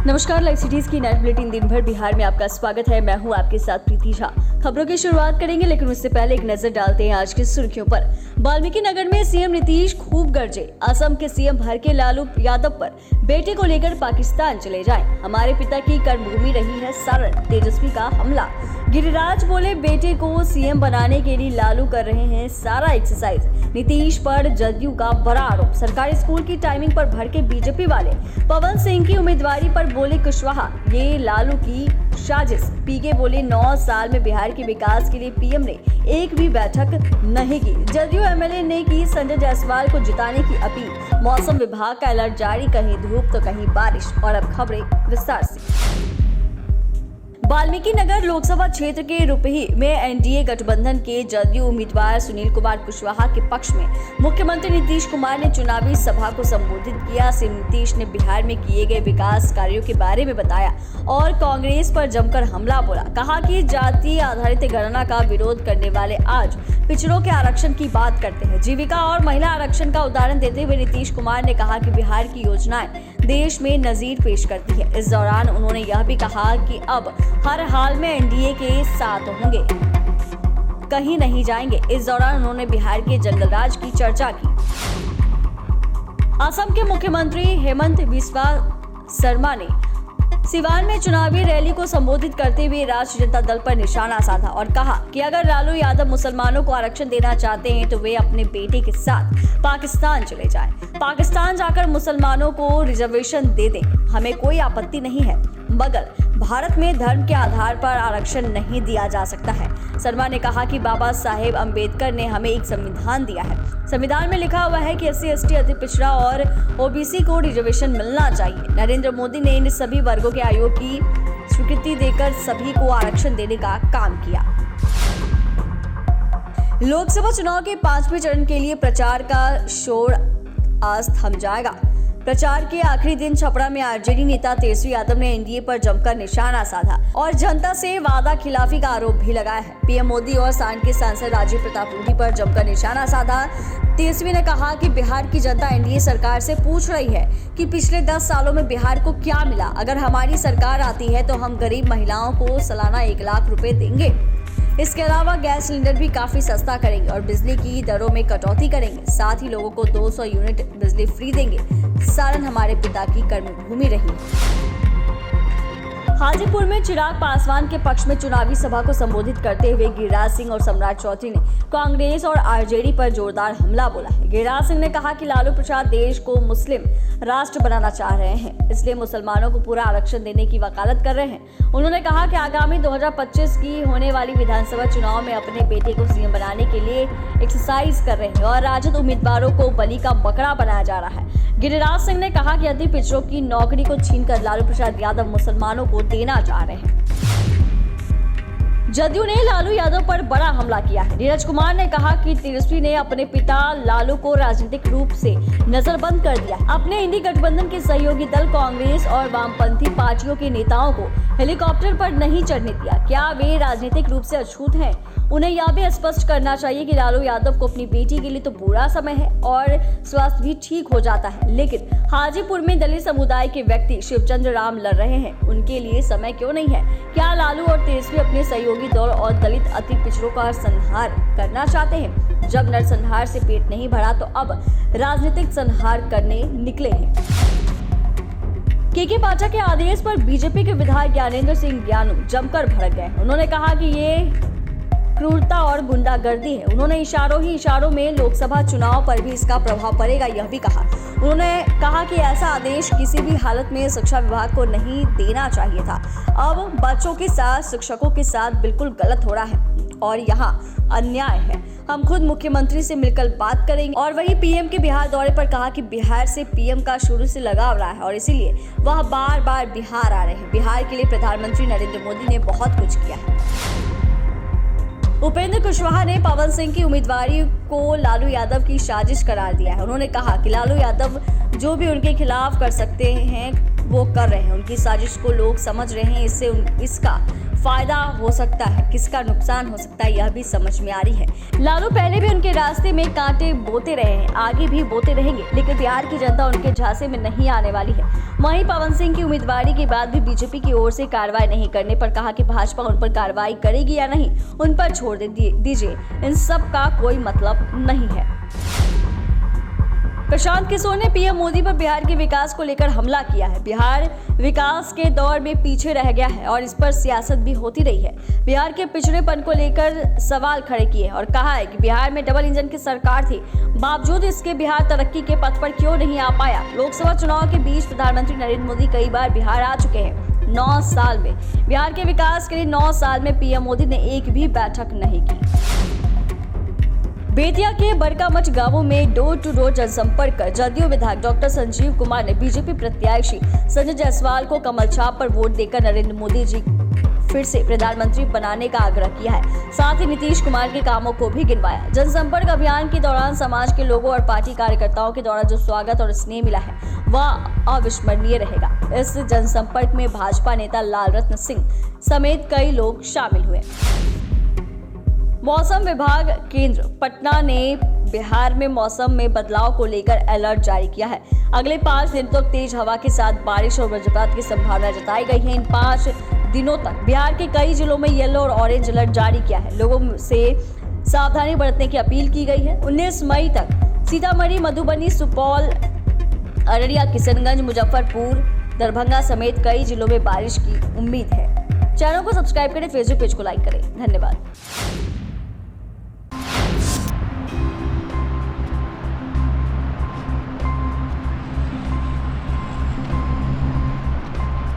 नमस्कार, live cities की night bulletin दिन भर बिहार में आपका स्वागत है। मैं हूं आपके साथ प्रीति झा। खबरों की शुरुआत करेंगे, लेकिन उससे पहले एक नजर डालते हैं आज की सुर्खियों पर। वाल्मीकि नगर में सीएम नीतीश खूब गरजे। असम के सीएम भर के लालू यादव पर बेटे को लेकर पाकिस्तान चले जाएं। हमारे पिता की कर्मभूमि रही है सारण, तेजस्वी का हमला। गिरिराज बोले, बेटे को सीएम बनाने के लिए लालू कर रहे हैं सारा एक्सरसाइज। नीतीश पर जदयू का बड़ा आरोप। सरकारी स्कूल की टाइमिंग पर भड़के बीजेपी वाले। पवन सिंह की उम्मीदवारी पर बोले कुशवाहा, ये लालू की साजिश। पीके बोले, 9 साल में बिहार के विकास के लिए पीएम ने एक भी बैठक नहीं की। जदयू एमएलए ने की संजय जायसवाल को जिताने की अपील। मौसम विभाग का अलर्ट जारी, कहीं धूप तो कहीं बारिश। और अब खबरें विस्तार से। वाल्मीकि नगर लोकसभा क्षेत्र के रुपही में एनडीए गठबंधन के जदयू उम्मीदवार सुनील कुमार कुशवाहा के पक्ष में मुख्यमंत्री नीतीश कुमार ने चुनावी सभा को संबोधित किया। सीएम नीतीश ने बिहार में किए गए विकास कार्यों के बारे में बताया और कांग्रेस पर जमकर हमला बोला। कहा कि जाति आधारित गणना का विरोध करने वाले आज पिछड़ों के आरक्षण की बात करते हैं। जीविका और महिला आरक्षण का उदाहरण देते हुए नीतीश कुमार ने कहा कि बिहार की योजनाएं देश में नजीर पेश करती है। इस दौरान उन्होंने यह भी कहा कि अब हर हाल में एनडीए के साथ होंगे, कहीं नहीं जाएंगे। इस दौरान उन्होंने बिहार के जंगलराज की चर्चा की। असम के मुख्यमंत्री हेमंत बिस्वा शर्मा ने सिवान में चुनावी रैली को संबोधित करते हुए राष्ट्रीय जनता दल पर निशाना साधा और कहा कि अगर लालू यादव मुसलमानों को आरक्षण देना चाहते हैं तो वे अपने बेटे के साथ पाकिस्तान चले जाएं। पाकिस्तान जाकर मुसलमानों को रिजर्वेशन दे दें, हमें कोई आपत्ति नहीं है, मगर भारत में धर्म के आधार पर आरक्षण नहीं दिया जा सकता है। शर्मा ने कहा कि बाबा साहेब अम्बेडकर ने हमें एक संविधान दिया है। संविधान में लिखा हुआ है कि SC/ST, अति पिछड़ा और OBC को रिजर्वेशन मिलना चाहिए। नरेंद्र मोदी ने इन सभी वर्गों के आयोग की स्वीकृति देकर सभी को आरक्षण देने का काम किया। लोकसभा चुनाव के 5वें चरण के लिए प्रचार का शोर आज थम जाएगा। प्रचार के आखिरी दिन छपरा में आरजेडी नेता तेजस्वी यादव ने एनडीए पर जमकर निशाना साधा और जनता से वादा खिलाफी का आरोप भी लगाया है। पीएम मोदी और सांड के सांसद राजीव प्रताप रूडी पर जमकर निशाना साधा। तेजस्वी ने कहा कि बिहार की जनता एनडीए सरकार से पूछ रही है कि पिछले 10 सालों में बिहार को क्या मिला। अगर हमारी सरकार आती है तो हम गरीब महिलाओं को सालाना 1 लाख रुपए देंगे। इसके अलावा गैस सिलेंडर भी काफी सस्ता करेंगे और बिजली की दरों में कटौती करेंगे। साथ ही लोगों को 200 यूनिट बिजली फ्री देंगे। सारण हमारे पिता की कर्मभूमि रही। हाजीपुर में चिराग पासवान के पक्ष में चुनावी सभा को संबोधित करते हुए गिरिराज सिंह और सम्राट चौधरी ने कांग्रेस और आरजेडी पर जोरदार हमला बोला है। गिरिराज सिंह ने कहा कि लालू प्रसाद देश को मुस्लिम राष्ट्र बनाना चाह रहे हैं, इसलिए मुसलमानों को पूरा आरक्षण देने की वकालत कर रहे हैं। उन्होंने कहा कि आगामी 2025 की होने वाली विधानसभा चुनाव में अपने बेटे को सीएम बनाने के लिए एक्सरसाइज कर रहे हैं और राजद उम्मीदवारों को बलि का बकरा बनाया जा रहा है। गिरिराज सिंह ने कहा कि अति पिछड़ों की नौकरी को छीनकर लालू प्रसाद यादव मुसलमानों को देना चाह रहे हैं। जदयू ने लालू यादव पर बड़ा हमला किया है। नीरज कुमार ने कहा कि तेजस्वी ने अपने पिता लालू को राजनीतिक रूप से नजरबंद कर दिया। अपने इंडी गठबंधन के सहयोगी दल कांग्रेस और वामपंथी पार्टियों के नेताओं को हेलीकॉप्टर पर नहीं चढ़ने दिया। क्या वे राजनीतिक रूप से अछूत हैं? उन्हें यह भी स्पष्ट करना चाहिए कि लालू यादव को अपनी बेटी के लिए तो बुरा समय है और स्वास्थ्य भी ठीक हो जाता है, लेकिन हाजीपुर में दलित समुदाय के व्यक्ति शिवचंद्र राम लड़ रहे हैं, उनके लिए समय क्यों नहीं है? क्या लालू और तेजस्वी अपने सहयोगी दल और दलित अति पिछड़ों का संहार करना चाहते हैं? जब नरसंहार से पेट नहीं भरा तो अब राजनीतिक संहार करने निकले हैं। केके पाठक के आदेश पर बीजेपी के विधायक ज्ञानेंद्र सिंह ज्ञानू जमकर भड़क गए। उन्होंने कहा कि ये क्रूरता और गुंडागर्दी है। उन्होंने इशारों में लोकसभा चुनाव पर भी इसका प्रभाव पड़ेगा, यह भी कहा। उन्होंने कहा कि ऐसा आदेश किसी भी हालत में शिक्षा विभाग को नहीं देना चाहिए था। अब बच्चों के साथ शिक्षकों के साथ बिल्कुल गलत हो रहा है और यहाँ अन्याय है। हम खुद मुख्यमंत्री से मिलकर बात करेंगे। और वही पीएम के बिहार दौरे पर कहा कि बिहार से पीएम का शुरू से लगाव रहा है और इसीलिए वह बार बार बिहार आ रहे हैं। बिहार के लिए प्रधानमंत्री नरेंद्र मोदी ने बहुत कुछ किया है। उपेंद्र कुशवाहा ने पवन सिंह की उम्मीदवारी को लालू यादव की साजिश करार दिया है। उन्होंने कहा कि लालू यादव जो भी उनके खिलाफ कर सकते हैं वो कर रहे हैं। उनकी साजिश को लोग समझ रहे हैं, इससे इसका फायदा हो सकता है, किसका नुकसान हो सकता है, यह भी समझ में आ रही है। लालू पहले भी उनके रास्ते में कांटे बोते रहे हैं, आगे भी बोते रहेंगे, लेकिन बिहार की जनता उनके झांसे में नहीं आने वाली है। वहीं पवन सिंह की उम्मीदवारी के बाद भी बीजेपी की ओर से कार्रवाई नहीं करने पर कहा कि भाजपा उन पर कार्रवाई करेगी या नहीं, उन पर छोड़ दीजिए, इन सब का कोई मतलब नहीं है। प्रशांत किशोर ने पीएम मोदी पर बिहार के विकास को लेकर हमला किया है। बिहार विकास के दौर में पीछे रह गया है और इस पर सियासत भी होती रही है। बिहार के पिछड़ेपन को लेकर सवाल खड़े किए और कहा है कि बिहार में डबल इंजन की सरकार थी, बावजूद इसके बिहार तरक्की के पथ पर क्यों नहीं आ पाया। लोकसभा चुनाव के बीच प्रधानमंत्री नरेंद्र मोदी कई बार बिहार आ चुके हैं। 9 साल में बिहार के विकास के लिए 9 साल में पीएम मोदी ने एक भी बैठक नहीं की। बेतिया के बड़कामठ गांवों में डोर टू डोर जनसंपर्क कर जदयू विधायक डॉक्टर संजीव कुमार ने बीजेपी प्रत्याशी संजय जायसवाल को कमल छाप पर वोट देकर नरेंद्र मोदी जी फिर से प्रधानमंत्री बनाने का आग्रह किया है। साथ ही नीतीश कुमार के कामों को भी गिनवाया। जनसंपर्क अभियान के दौरान समाज के लोगों और पार्टी कार्यकर्ताओं के द्वारा जो स्वागत और स्नेह मिला है वह अविस्मरणीय रहेगा। इस जनसंपर्क में भाजपा नेता लालरत्न सिंह समेत कई लोग शामिल हुए। मौसम विभाग केंद्र पटना ने बिहार में मौसम में बदलाव को लेकर अलर्ट जारी किया है। अगले 5 दिन तक तेज हवा के साथ बारिश और वज्रपात की संभावना जताई गई है। इन 5 दिनों तक बिहार के कई जिलों में येलो और ऑरेंज अलर्ट जारी किया है। लोगों से सावधानी बरतने की अपील की गई है। 19 मई तक सीतामढ़ी, मधुबनी, सुपौल, अररिया, किशनगंज, मुजफ्फरपुर, दरभंगा समेत कई जिलों में बारिश की उम्मीद है। चैनल को सब्सक्राइब करें, फेसबुक पेज को लाइक करें। धन्यवाद।